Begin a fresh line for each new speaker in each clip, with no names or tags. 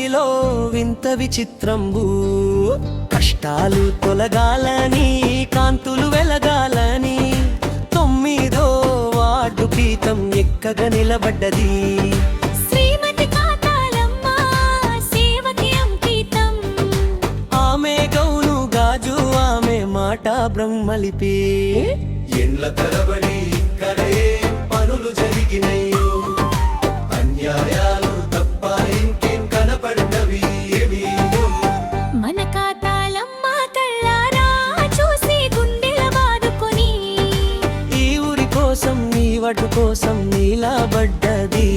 నీలో వింత విచిత్రంబు కష్టాలు తొలగాలని కాంతులు వెలగాలని 9వ వార్డు పీఠం ఎక్కగా నిలబడ్డది
శ్రీమతి కాతాలమ్మ సేవకి అంకితం
ఆమె గౌను గాజు ఆమె మాట బ్రహ్మలిపి
ఎండ్ల తరబడి ఇక్కడే పనులు జరిగినయ్యో అన్యాయాలు తప్ప ఇంకేం కనపడ్డవి
మన కాతాలమ్మ కళ్ళారా చూసి గుండెల బాదుకొని
ఈ ఊరి కోసం నీ వడ్డు కోసం నీలాబడ్డది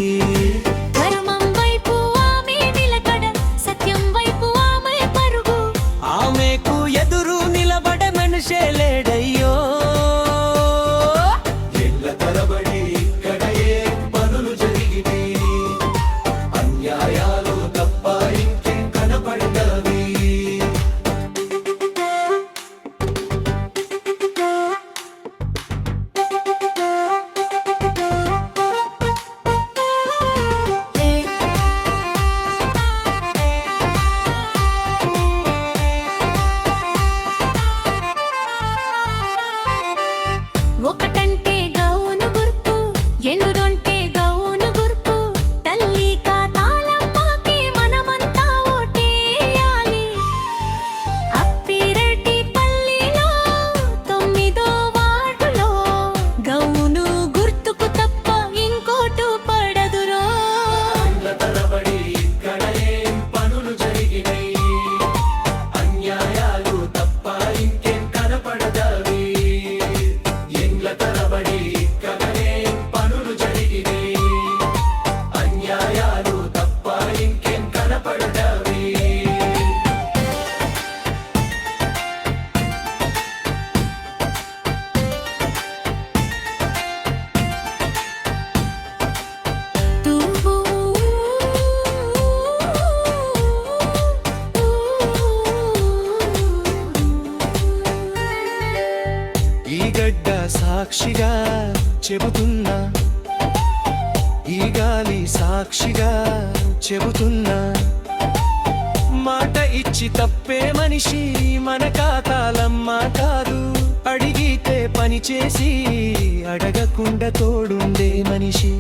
ధర్మం వైపు ఆమె నిలకడ సత్యం వైపు ఆమె పరుగు
ఆమెకు ఎదురు నిలబడ మనిషే లేడయ్యో
ఎండ్ల తరబడి ఇక్కడే పనులు జరిగినాయి అన్యాయాలు తప్ప ఇంకేం కనపడ్డవి
ఒకటంటే గౌను గుర్తు ఎన్నుదంటే గౌను గుర్తు తల్లి కాతాలమ్మకి మనమంతా ఓటేయాలి అప్పిరెడ్డి పల్లిలో 9వ వార్డులో గౌను గుర్తుకు తప్ప ఇంకోటు పడదురో
ఎండ్ల తరబడి ఇక్కడే పనులు జరిగినాయి అన్యాయాలు తప్ప ఇంకేం కనపడదవి ఎండ్ల తరబడి ఇక్కడే పనులు జరిగినాయి అన్యాయాలు తప్ప ఇంకేం కనపడదవి
ఈ గడ్డ సాక్షిగా చెబుతున్నా ఈ గాలి సాక్షిగా చెబుతున్నా మాట ఇచ్చి తప్పే మనిషి మన కాతాలమ్మ కాదు అడిగితే పని చేసి అడగకుండా తోడుండే మనిషి